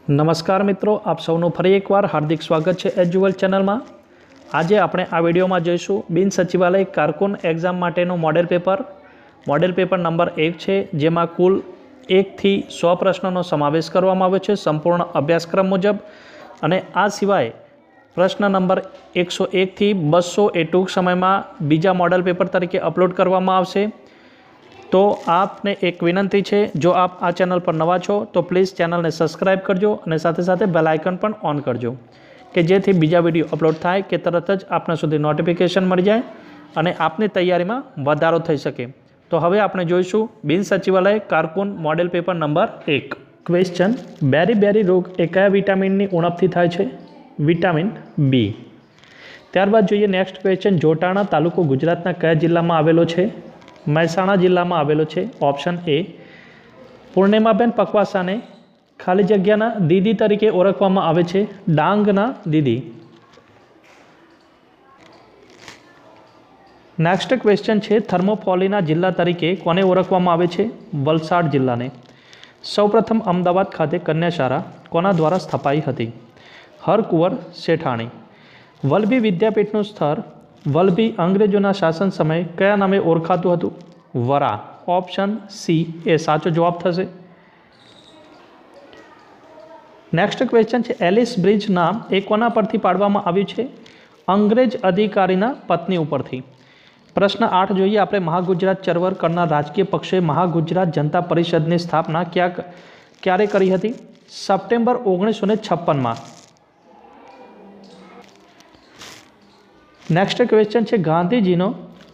નમસ્કાર મિત્રો, આપ સૌનું ફરી એકવાર હાર્દિક સ્વાગત છે એજ્યુઅલ ચેનલમાં। આજે આપણે આ વિડીયોમાં જોઈશું બિન સચિવાલય કારકુન એક્ઝામ માટેનું મોડેલ પેપર નંબર 1 છે, જેમાં કુલ 1 થી 100 પ્રશ્નોનો સમાવેશ કરવામાં આવ્યો છે સંપૂર્ણ અભ્યાસક્રમ મુજબ। અને આ સિવાય પ્રશ્ન નંબર 101 થી 200 એ ટૂંક સમયમાં બીજા મોડેલ પેપર તરીકે અપલોડ કરવામાં આવશે। तो आपने एक विनंती है, जो आप आ चैनल पर नवा छो तो प्लीज़ चैनल ने सब्सक्राइब करजो और साथ साथ बेल आइकन पर ऑन करजो कि जेथी बीजा विडियो अपलोड थाय कि तरत ज आपने सुधी नोटिफिकेशन मळी जाए और आपनी तैयारी में वधारो थई सके। तो हवे आपणे जोईशुं बिन सचिवालय कारकुन model paper number 1। Question, beriberi रोग ए कया विटामिननी उणपथी थाय छे? Vitamin B. त्यारबाद जोईए नेक्स्ट क्वेश्चन, जोटाणा तालुको गुजरातना कया जिल्लामां आवेलो छे? મહેસાણા જિલ્લામાં આવેલો છે। Option A. પૂર્ણિમાબેન પકવાસાને ખાલી જગ્યાના દીદી તરીકે ઓળખવામાં આવે છે। ડાંગના દીદી। નેક્સ્ટ ક્વેશ્ચન છે, થર્મોફોલીના જિલ્લા તરીકે કોને ઓળખવામાં આવે છે? વલસાડ જિલ્લાને। સૌપ્રથમ અમદાવાદ ખાતે કન્યાશાળા કોના દ્વારા સ્થપાઈ હતી? હરકુંવર શેઠાણી। વલભી વિદ્યાપીઠનું સ્થળ વલભી અંગ્રેજોના શાસન સમયે કયા નામે ઓળખાતું હતું? વરા। ઓપ્શન સી એ સાચો જવાબ થશે। નેક્સ્ટ ક્વેશ્ચન છે, એલિસ બ્રિજ નામ એ કોના પરથી પાડવામાં આવ્યું છે? અંગ્રેજ અધિકારીના પત્ની ઉપરથી। પ્રશ્ન 8 જોઈએ આપણે, મહાગુજરાત ચળવળ કરનાર રાજકીય પક્ષે મહાગુજરાત જનતા પરિષદની સ્થાપના ક્યારે કરી હતી? સપ્ટેમ્બર 1956માં। नेक्स्ट क्वेश्चन है, गांधीजीनो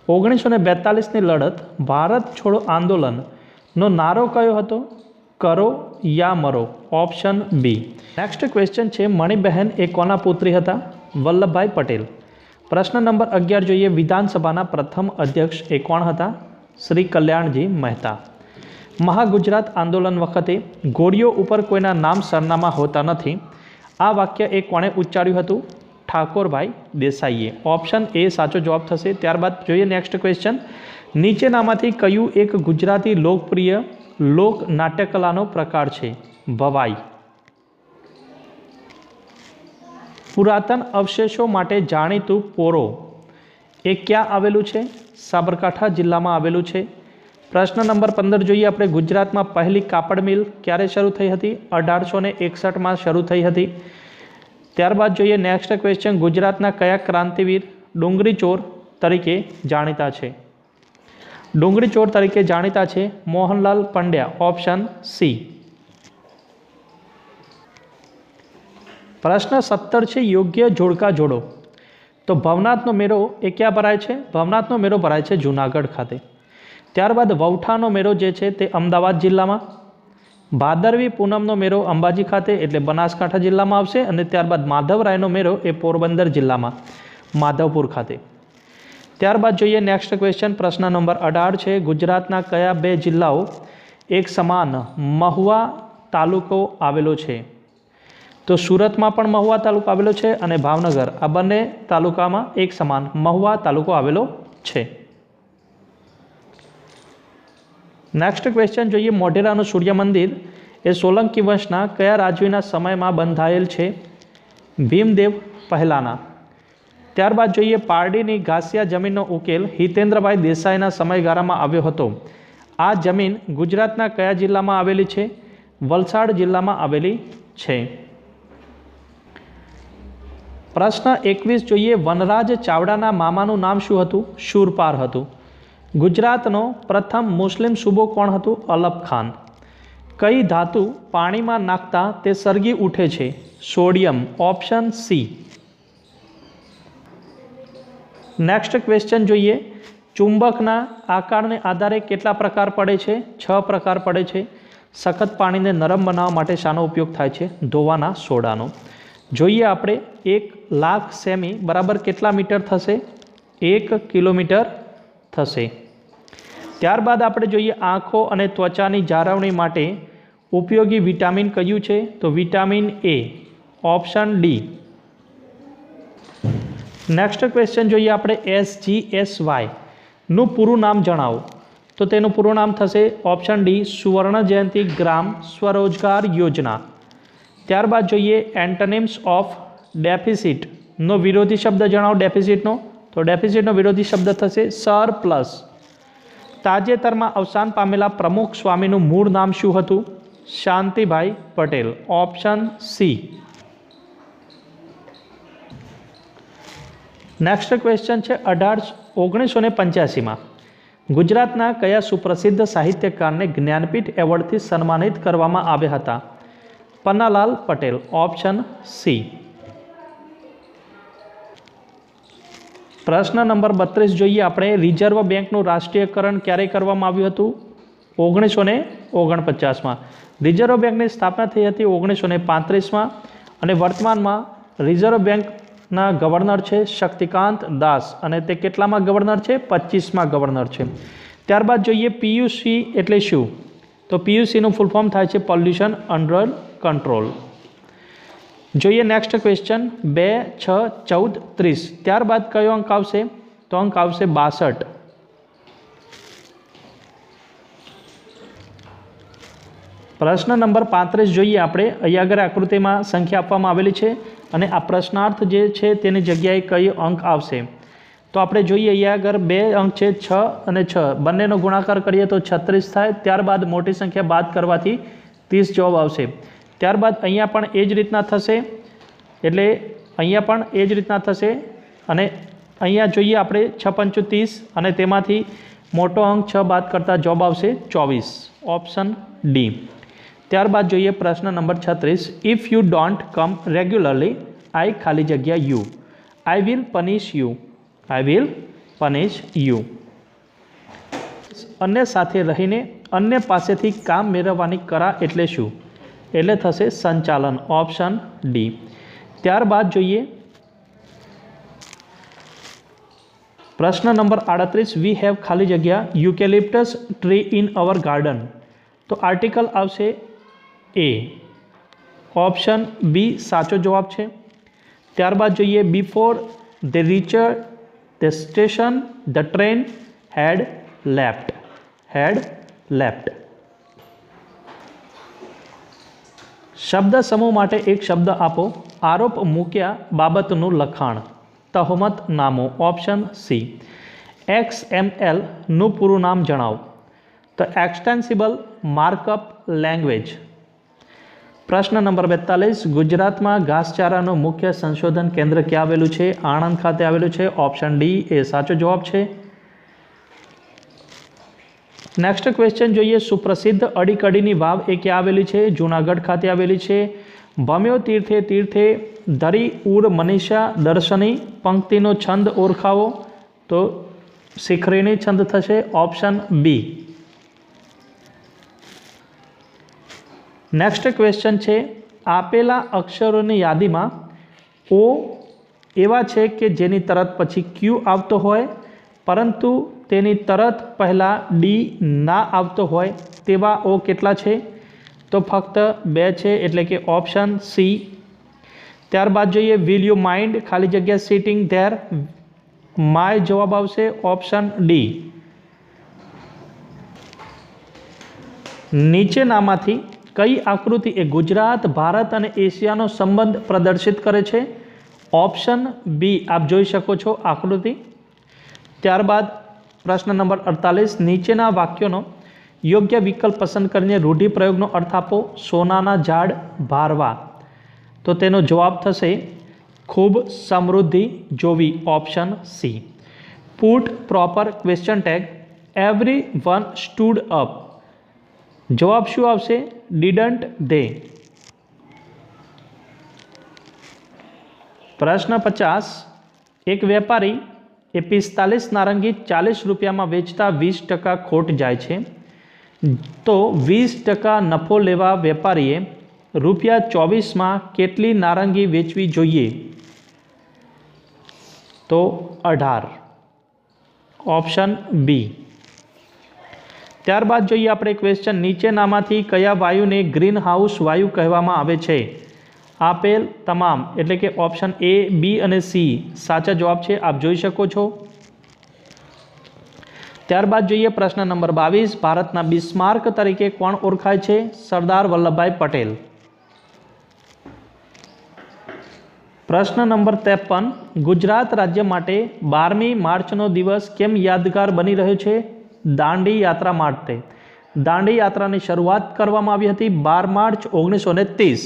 1942 लड़त भारत छोड़ो आंदोलन नो नारो कयो हतो? करो या मरो। Option B. नेक्स्ट क्वेश्चन है, मणिबेन ए कोना पुत्री हता? वल्लभभाई पटेल। प्रश्न नंबर 11 जोईए, विधानसभा प्रथम अध्यक्ष ए कोण हता? श्री कल्याणजी मेहता। महागुजरात आंदोलन वखते गोळीओ उपर कोईना नाम सरनामा होता नथी, आ वाक्य ए कोणे उच्चार्युं हतुं? ठाकोरभाई देसाईए। ऑप्शन ए साचो जवाब थशे। त्यारबाद जोईए नेक्स्ट क्वेश्चन, नीचेनामांथी कयुं एक गुजराती लोकप्रिय लोक नाट्यकलानो प्रकार छे? भवाई। पुरातन अवशेषों माटे जाणीतुं पोरो ए क्या आवेलुं छे? साबरकांठा जिल्लामां आवेलुं छे। प्रश्न नंबर 15 जोईए आपणे, गुजरातमां पहली कापड़ मिल क्यारे शरू थई हती? 1861 में शरू थई हती। त्यारबाद जोईए नेक्स्ट क्वेश्चन, गुजरातना कया क्रांतिवीर डूंगरी चोर तरीके जाणीता छे? डूंगरी चोर तरीके जाणीता छे मोहनलाल पंड्या। Option C. प्रश्न 17 छे, योग्य जोड़का जोड़ो। तो भवनाथनो मेळो ए क्या भराय छे? भवनाथनो मेळो भराय छे जूनागढ़ खाते। त्यारबाद वौठानो मेळो जे छे ते अमदावाद जिल्लामां। भादरवी पूनमनो मेळो अंबाजी खाते एटले बनासकांठा जिल्लामां आवशे। अने त्यारबाद माधवरायनो मेळो ए पोरबंदर जिल्लामां माधवपुर खाते। त्यारबाद जोईए नेक्स्ट क्वेश्चन, प्रश्न नंबर 18 छे, गुजरातना कया बे जिल्लाओ एक समान महुआ तालुको आवेलो छे? तो सूरतमां पण महुआ तालुको आवेलो छे अने भावनगर, आ बंने तालुकामां एक समान महुआ तालुको आवेलो छे। नेक्स्ट क्वेश्चन जोईए, मोढेराનું सूर्य मंदिर ए सोलंकी वंशना कया राजवीना समयमां बंधायेल छे? भीमदेव पहेलाना। त्यारबाद जोईए, पारडीनी घासिया जमीननो उकेल हितेन्द्रभाई देसाईना समयगाळामां આવ્યો હતો। आ जमीन गुजरातना कया जिल्लामां आवेली छे? वलसाड जिल्लामां आवेली छे। प्रश्न 21 जोईए, वनराज चावडाना मामानुं नाम शुं हतुं? शूरपार हतुं। गुजरातनो प्रथम मुस्लिम सूबो कोण हतुं? अलप खान। कई धातु पाणी में नाखता ते सरगी उठे छे? Sodium. Option C. Next question जोईए, चुंबकना आकारने आधारे केटला प्रकार पड़े छे? 6 प्रकार पड़े छे। सखत पानी ने नरम बनाववा माटे शानो उपयोग थाय छे? धोवाना सोडानो। जोईए आपणे 1,00,000 सेमी बराबर केटला मीटर थशे? 1 किलोमीटर थशे। त्यारबाद आपणे जोईए, आँखों अने त्वचानी जाळवणी माटे उपयोगी विटामिन कयुं छे? तो vitamin A. Option D. Next question जोईए आपणे, SGSY નું પૂરું નામ જણાવો। तो तेનું પૂરું નામ થશે ऑप्शन डी, सुवर्ण जयंती ग्राम स्वरोजगार योजना। ત્યારબાદ જોઈએ એન્ટોનિમ્સ ઓફ ડેફિસિટનો વિરોધી શબ્દ જણાવો ડેફિસિટનો. તો ડેફિસિટનો વિરોધી શબ્દ થશે સરપ્લસ. તાજેતરમાં અવસાન પામેલા પ્રમુખ સ્વામીનું મૂળ નામ શું હતું? Shantibhai Patel. Option C. Next question છે 1985માં ગુજરાતના કયા સુપ્રસિદ્ધ સાહિત્યકારને જ્ઞાનપીઠ એવોર્ડથી સન્માનિત કરવામાં આવ્યા હતા? પન્નાલાલ પટેલ. Option C. પ્રશ્ન નંબર 32 જોઈએ આપણે. રિઝર્વ બેંકનું રાષ્ટ્રીયકરણ ક્યારે કરવામાં આવ્યું હતું? 1949માં. રિઝર્વ બેંકની સ્થાપના થઈ હતી 1935માં અને વર્તમાનમાં રિઝર્વ બેંકના ગવર્નર છે શક્તિકાંત દાસ અને તે કેટલામાં ગવર્નર છે? 25માં ગવર્નર છે. ત્યારબાદ જોઈએ પીયુસી એટલે શું? તો પીયુસીનું ફૂલ ફોર્મ થાય છે પોલ્યુશન અંડર કંટ્રોલ. જોઈએ નેક્સ્ટ ક્વેશ્ચન 2, 6, 14, 30. ત્યારબાદ કયો અંક આવશે? તો અંક આવશે 62. પ્રશ્ન નંબર 35 જોઈએ આપણે. અહીંયા આગળ આકૃતિમાં સંખ્યા આપવામાં આવેલી છે અને આ પ્રશ્નાર્થ જે છે તેની જગ્યાએ કયો અંક આવશે? તો આપણે જોઈએ અહીંયા આગળ 2 અંક છે 6 અને 6 બંનેનો ગુણાકાર કરીએ તો 36 થાય. ત્યારબાદ મોટી સંખ્યા બાદ કરવાથી 30 જવાબ આવશે. ત્યારબાદ અહીંયા પણ એ જ રીતના થશે એટલે અહીંયા પણ એ જ રીતના થશે અને અહીંયા જોઈએ આપણે 6 પંચું 30 અને તેમાંથી મોટો અંક 6 બાદ કરતાં જવાબ આવશે 24. Option D. ત્યારબાદ જોઈએ પ્રશ્ન નંબર 36. If you don't come regularly I ખાલી જગ્યા you I will punish you. I will punish you. અન્ય સાથે રહીને અન્ય પાસેથી કામ મેળવવાની કરા એટલે શું? એટલે થશે સંચાલન. Option D. ત્યારબાદ જોઈએ પ્રશ્ન નંબર 38. વી હેવ ખાલી જગ્યા યુકેલિપ્ટસ ટ્રી ઇન અવર ગાર્ડન. તો આર્ટિકલ આવશે એ. ઓપ્શન બી સાચો જવાબ છે. ત્યારબાદ જોઈએ before the reach the station the train head left. Head left. શબ્દ સમૂહ માટે એક શબ્દ આપો. આરોપ મૂક્યા બાબતનું લખાણ. તહોમત નામો. Option C. XMLનું પૂરું નામ જણાવો. તો એક્સટેન્સિબલ માર્કઅપ લેંગ્વેજ. પ્રશ્ન નંબર 42. ગુજરાતમાં ઘાસચારાનું મુખ્ય સંશોધન કેન્દ્ર ક્યાં આવેલું છે? આણંદ ખાતે આવેલું છે. ઓપ્શન ડી એ સાચો જવાબ છે. નેક્સ્ટ ક્વેશ્ચન જોઈએ. સુપ્રસિદ્ધ અડીકડીની વાવ એ ક્યાં આવેલી છે? જૂનાગઢ ખાતે આવેલી છે. ભમ્યો તીર્થે તીર્થે ધરી ઉર મનીષા દર્શની. પંક્તિનો છંદ ઓળખાવો. તો શિખરીણી છંદ થશે. Option B. નેક્સ્ટ ક્વેશ્ચન છે. આપેલા અક્ષરોની યાદીમાં ઓ એવા છે કે જેની તરત પછી ક્યુ આવતો હોય પરંતુ તેની તરત પહેલાં ડી ના આવતો હોય તેવા ઓ કેટલા છે? તો ફક્ત 2 છે એટલે કે ઓપ્શન સી. ત્યારબાદ જોઈએ વિલ યુ માઇન્ડ ખાલી જગ્યા સિટિંગ ધેર. માય જવાબ આવશે. Option D. નીચેનામાંથી કઈ આકૃતિ એ ગુજરાત ભારત અને એશિયાનો સંબંધ પ્રદર્શિત કરે છે? ઓપ્શન બી આપ જોઈ શકો છો આકૃતિ. ત્યારબાદ પ્રશ્ન નંબર 48. નીચેના વાક્યોનો યોગ્ય વિકલ્પ પસંદ કરીને રૂઢિપ્રયોગનો અર્થ આપો. સોનાના ઝાડ ભારવા. તો તેનો જવાબ થશે ખૂબ સમૃદ્ધિ જોવી. Option C. Put proper question tag every one stood up. જવાબ શું આવશે? Didn't they. પ્રશ્ન 50. એક વેપારી એ 45 નારંગી 40 રૂપિયામાં વેચતા 20% ખોટ જાય છે તો 20% નફો લેવા વેપારીએ ₹24માં કેટલી નારંગી વેચવી જોઈએ? તો 18. Option B. ત્યારબાદ જોઈએ આપણે ક્વેશ્ચન. નીચેનામાંથી કયા વાયુને ગ્રીન હાઉસ વાયુ કહેવામાં આવે છે? આપેલ તમામ એટલે કે ઓપ્શન એ, બી અને સી સાચા જવાબ છે. આપ જોઈ શકો છો. ત્યારબાદ જોઈએ પ્રશ્ન નંબર 22. ભારતના બિસ્માર્ક તરીકે કોણ ઓળખાય છે? સરદાર વલ્લભભાઈ પટેલ. પ્રશ્ન નંબર 53, ગુજરાત રાજ્ય માટે 12મી માર્ચનો દિવસ કેમ યાદગાર બની રહ્યો છે? દાંડી યાત્રા માટે. દાંડી યાત્રાની શરૂઆત કરવામાં આવી હતી 12 માર્ચ 1930.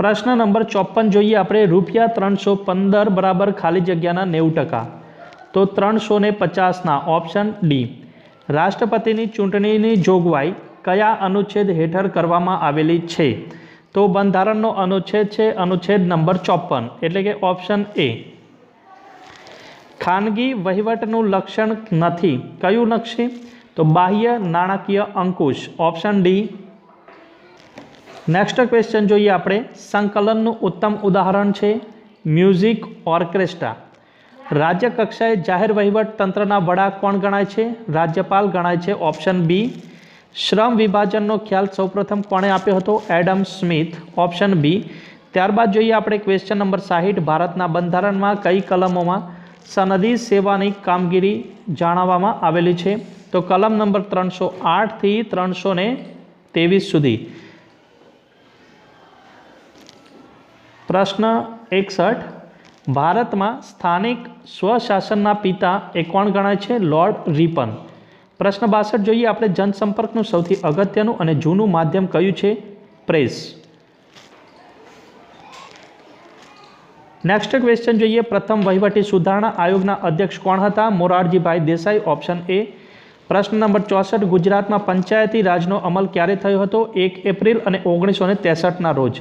પ્રશ્ન નંબર 54 જોઈએ આપણે. રૂપિયા 315 બરાબર ખાલી જગ્યાના 90%. તો 350ના ઓપ્શન ડી. રાષ્ટ્રપતિની ચૂંટણીની જોગવાઈ કયા અનુચ્છેદ હેઠળ કરવામાં આવેલી છે? તો બંધારણનો અનુચ્છેદ છે અનુચ્છેદ નંબર 54, એટલે કે ઓપ્શન એ. ખાનગી વહીવટનું લક્ષણ નથી. કયું નથી? તો બાહ્ય નાણાકીય અંકુશ, ઓપ્શન ડી. નેક્સ્ટ ક્વેશ્ચન જોઈએ આપણે. સંકલનનું ઉત્તમ ઉદાહરણ છે મ્યુઝિક ઓર્કેસ્ટ્રા. રાજ્ય કક્ષાએ જાહેર વહીવટ તંત્રના વડા કોણ ગણાય છે? રાજ્યપાલ ગણાય છે, ઓપ્શન બી. શ્રમ વિભાજનનો ખ્યાલ સૌપ્રથમ કોણે આપ્યો હતો? Adam Smith, option B. ત્યારબાદ જોઈએ આપણે ક્વેશ્ચન નંબર 60. ભારતના બંધારણમાં કઈ કલમોમાં સનદી સેવાની કામગીરી જણાવવામાં આવેલી છે? તો કલમ નંબર 308 થી 323 સુધી. પ્રશ્ન 61. ભારતમાં સ્થાનિક સ્વશાસનના પિતા એ કોણ ગણાય છે? Lord Ripon. પ્રશ્ન 62 જોઈએ આપણે. જનસંપર્કનું સૌથી અગત્યનું અને જૂનું માધ્યમ કયું છે? પ્રેસ. નેક્સ્ટ ક્વેશ્ચન જોઈએ. પ્રથમ વહીવટી સુધારણા આયોગના અધ્યક્ષ કોણ હતા? મોરારજીભાઈ દેસાઈ, ઓપ્શન એ. પ્રશ્ન નંબર 64. ગુજરાતમાં પંચાયતી રાજનો અમલ ક્યારે થયો હતો? 1 એપ્રિલ અને 1963ના રોજ.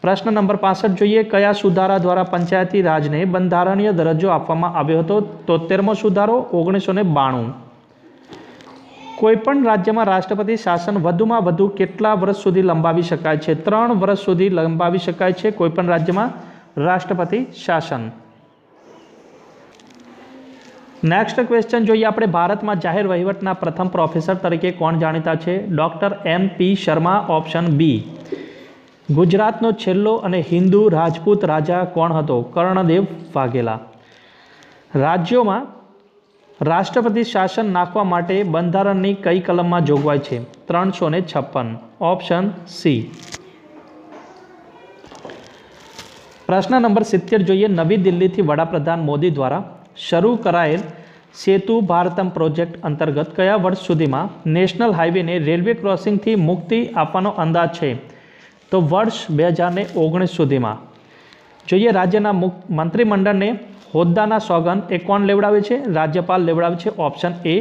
પ્રશ્ન નંબર 65 જોઈએ. કયા સુધારા દ્વારા પંચાયતી રાજને બંધારણીય દરજ્જો આપવામાં આવ્યો હતો? 73મો સુધારો, 1992. કોઈપણ રાજ્યમાં રાષ્ટ્રપતિ શાસન વધુમાં વધુ કેટલા વર્ષ સુધી લંબાવી શકાય છે? 3 વર્ષ સુધી લંબાવી શકાય છે કોઈપણ રાજ્યમાં રાષ્ટ્રપતિ શાસન. નેક્સ્ટ ક્વેશ્ચન જોઈએ આપણે. ભારતમાં જાહેર વહીવટના પ્રથમ પ્રોફેસર તરીકે કોણ જાણીતા છે? Doctor MP Sharma, option B. ગુજરાતનો છેલ્લો અને હિન્દુ રાજપૂત રાજા કોણ હતો? કર્ણદેવ વાઘેલા. રાજ્યોમાં રાષ્ટ્રપતિ શાસન નાખવા માટે બંધારણની કઈ કલમમાં જોગવાઈ છે? 356, ઓપ્શન સી. પ્રશ્ન નંબર 70 જોઈએ. નવી દિલ્હીથી વડાપ્રધાન મોદી દ્વારા શરૂ કરાયેલ સેતુ ભારતમ પ્રોજેક્ટ અંતર્ગત કયા વર્ષ સુધીમાં નેશનલ હાઈવેને રેલવે ક્રોસિંગથી મુક્તિ આપવાનો અંદાજ છે? તો વર્ષ 2019 સુધીમાં. જોઈએ. રાજ્યના મંત્રીમંડળને હોદ્દાના સોગંદ એ કોણ લેવડાવે છે? રાજ્યપાલ લેવડાવે છે, ઓપ્શન એ.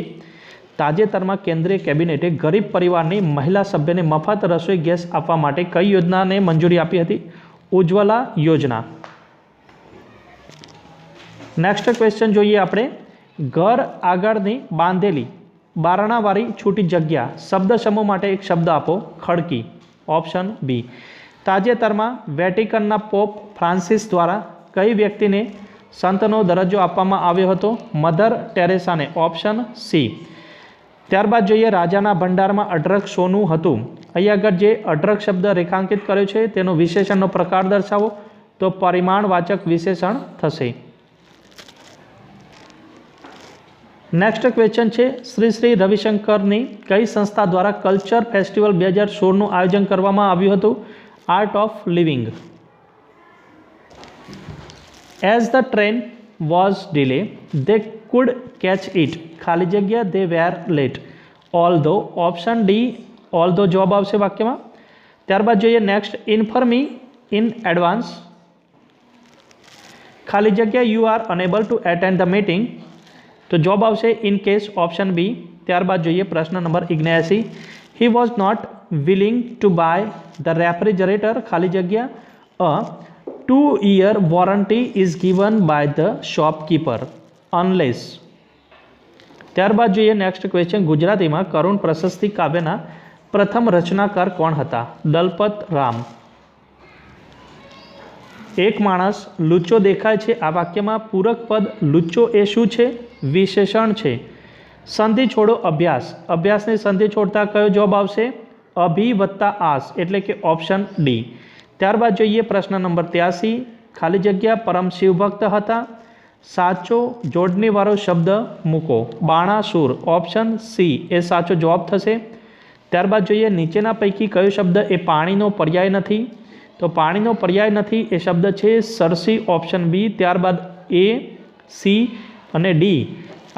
તાજેતરમાં કેન્દ્રીય કેબિનેટે ગરીબ પરિવારની મહિલા સભ્યને મફત રસોઈ ગેસ આપવા માટે કઈ યોજનાને મંજૂરી આપી હતી? ઉજ્જવલા યોજના. નેક્સ્ટ ક્વેશ્ચન જોઈએ આપણે. ઘર આગળની બાંધેલી બારણાવાળી છૂટી જગ્યા શબ્દ સમૂહ માટે એક શબ્દ આપો. ખડકી, ઓપ્શન બી. તાજેતરમાં વેટિકનના પોપ ફ્રાન્સિસ દ્વારા કઈ વ્યક્તિને સંતનો દરજ્જો આપવામાં આવ્યો હતો? મધર ટેરેસાને, ઓપ્શન સી. ત્યારબાદ જોઈએ. રાજાના ભંડારમાં અઢળક સોનું હતું. અહીં આગળ જે અઢળક શબ્દ રેખાંકિત કર્યો છે તેનો વિશેષણનો પ્રકાર દર્શાવો. તો પરિમાણવાચક વિશેષણ થશે. નેક્સ્ટ ક્વેશ્ચન છે. શ્રી રવિશંકરની કઈ સંસ્થા દ્વારા કલ્ચર ફેસ્ટિવલ 2016નું આયોજન કરવામાં આવ્યું હતું? Art of Living. As the train was delay they could catch it. ખાલી જગ્યા they were late. Although, option D. Although જવાબ આવશે વાક્યમાં. ત્યારબાદ જોઈએ. નેક્સ્ટ. Inform me in advance. ખાલી જગ્યા you are unable to attend the meeting. તો જવાબ આવશે ઇન કેસ, ઓપ્શન બી. ત્યારબાદ જોઈએ. પ્રશ્ન number 79. He was not willing to buy the refrigerator. ખાલી જગ્યા a 2-year warranty is given by the shopkeeper unless. ત્યારબાદ જોઈએ. Next question. ગુજરાતીમાં કરુણ પ્રશસ્તિ કાવ્યના પ્રથમ રચનાકાર કોણ હતા? દલપત રામ. એક માણસ લુચ્ચો દેખાય છે. આ વાક્યમાં પૂરક પદ લુચ્ચો એ શું છે? વિશેષણ છે. સંધિ છોડો અભ્યાસ. અભ્યાસની સંધિ છોડતા કયો જવાબ આવશે? અભિ વત્તા આસ, એટલે કે ઓપ્શન ડી. ત્યારબાદ જોઈએ. પ્રશ્ન નંબર 83. ખાલી જગ્યા પરમ શિવભક્ત હતા. સાચો જોડણીવાળો શબ્દ મૂકો. બાણાસુર, ઓપ્શન સી એ સાચો જવાબ થશે. ત્યારબાદ જોઈએ. નીચેના પૈકી કયો શબ્દ એ પાણીનો પર્યાય નથી? તો પાણીનો પર્યાય નથી એ શબ્દ છે સરસી, ઓપ્શન બી. ત્યારબાદ એ, સી અને ડી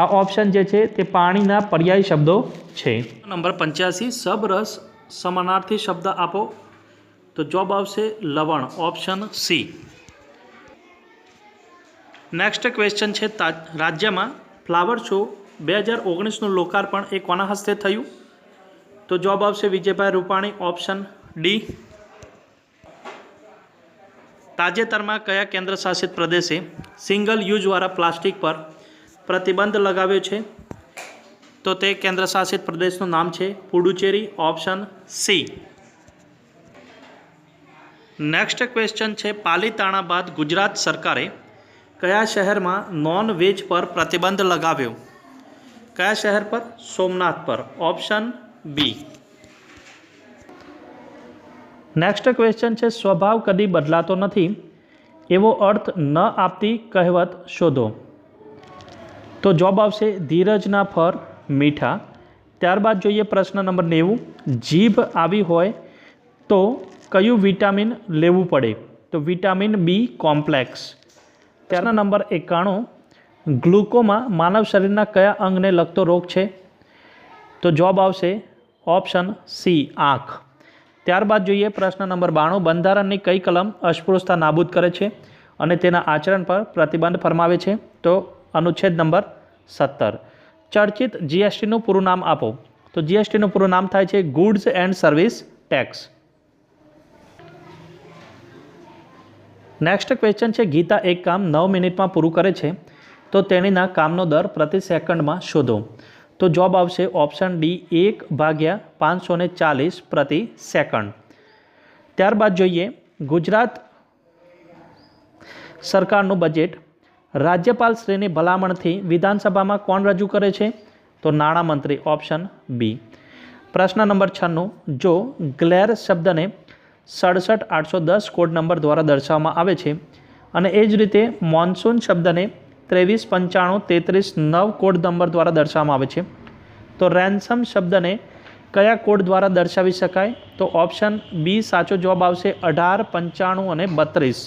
આ ઓપ્શન જે છે તે પાણીના પર્યાય શબ્દો છે. નંબર 85 સબરસ સમાનાર્થી શબ્દ આપો. તો જવાબ આવશે લવણ, ઓપ્શન સી. નેક્સ્ટ ક્વેશ્ચન છે રાજ્યમાં ફ્લાવર શો 2019નું લોકાર્પણ એ કોના હસ્તે થયું? તો જવાબ આવશે વિજયભાઈ રૂપાણી, ઓપ્શન ડી. તાજેતરમાં કયા કેન્દ્ર શાસિત પ્રદેશે સિંગલ યુઝવાળા પ્લાસ્ટિક પર પ્રતિબંધ લગાવ્યો છે? તો તે કેન્દ્ર શાસિત પ્રદેશનું નામ છે Puducherry, option C. Next question છે પાલીતાણા બાદ ગુજરાત સરકારે કયા શહેરમાં નોન વેજ પર પ્રતિબંધ લગાવ્યો? કયા શહેર પર? સોમનાથ પર, ઓપ્શન બી. નેક્સ્ટ ક્વેશ્ચન છે સ્વભાવ કદી બદલાતો નથી એવો અર્થ ન આપતી કહેવત શોધો. તો જવાબ આવશે ધીરજના ફળ મીઠા. ત્યારબાદ જોઈએ પ્રશ્ન નંબર 90. જીભ આવી હોય તો કયું વિટામિન લેવું પડે? તો વિટામિન બી કોમ્પ્લેક્સ. ત્યારના નંબર 91. ગ્લુકોમા માનવ શરીરના કયા અંગને લગતો રોગ છે? તો જવાબ આવશે ઓપ્શન સી, આંખ. ત્યારબાદ જોઈએ પ્રશ્ન નંબર 92. બંધારણની કઈ કલમ અસ્પૃશ્યતા નાબૂદ કરે છે અને તેના આચરણ પર પ્રતિબંધ ફરમાવે છે? તો અનુચ્છેદ નંબર 17. ચર્ચિત જીએસટીનું પૂરું નામ આપો. તો જીએસટીનું પૂરું નામ થાય છે goods and service tax. Next question છે ગીતા એક કામ 9 મિનિટમાં પૂરું કરે છે તો તેણીના કામનો દર પ્રતિ સેકન્ડમાં શોધો. તો જવાબ આવશે ઓપ્શન ડી 1/540 પ્રતિ સેકન્ડ. ત્યારબાદ જોઈએ ગુજરાત સરકારનું બજેટ રાજ્યપાલ શ્રીની ભલામણથી વિધાનસભામાં કોણ રજૂ કરે છે? તો નાણામંત્રી, ઓપ્શન બી. પ્રશ્ન નંબર 96. જો ગ્લેર શબ્દને 67810 કોડ નંબર દ્વારા દર્શાવવામાં આવે છે અને એ જ રીતે મોન્સૂન શબ્દને 239533 કોડ નંબર દ્વારા દર્શાવવામાં આવે છે તો રેન્સમ શબ્દને કયા કોડ દ્વારા દર્શાવી શકાય? તો ઓપ્શન બી સાચો જવાબ આવશે 18, 95 અને 32.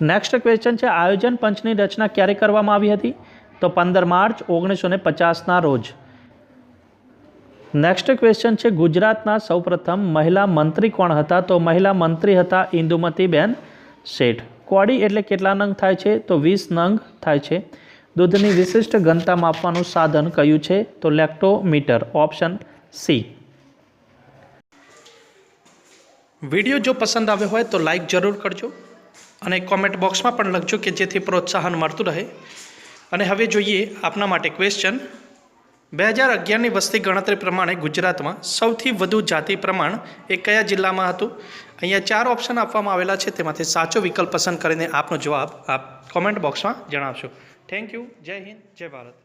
નેક્સ્ટ ક્વેશ્ચન છે આયોજન પંચની રચના ક્યારે કરવામાં આવી હતી? તો 15 માર્ચ 1950ના રોજ. નેક્સ્ટ ક્વેશ્ચન છે ગુજરાતના સૌપ્રથમ મહિલા મંત્રી કોણ હતા? તો મહિલા મંત્રી હતા ઇન્દુમતીબેન શેઠ. કોડી એટલે કેટલા નંગ થાય છે? તો 20 નંગ થાય છે. દૂધની વિશિષ્ટ ઘનતા માપવાનું સાધન કયું છે? તો લેક્ટોમીટર, ઓપ્શન સી. વિડીયો જો પસંદ આવ્યો હોય તો લાઈક જરૂર કરજો અને કોમેન્ટ બોક્સમાં પણ લખજો કે જેથી પ્રોત્સાહન મળતું રહે. અને હવે જોઈએ આપના માટે ક્વેશ્ચન 2011ની વસ્તી ગણતરી પ્રમાણે ગુજરાતમાં સૌથી વધુ જાતિ પ્રમાણ એ કયા જિલ્લામાં હતું? અહીંયા 4 ઓપ્શન આપવામાં આવેલા છે તેમાંથી સાચો વિકલ્પ પસંદ કરીને આપનો જવાબ આપ કોમેન્ટ બોક્સમાં જણાવશો. Thank you. જય હિન્દ, જય ભારત.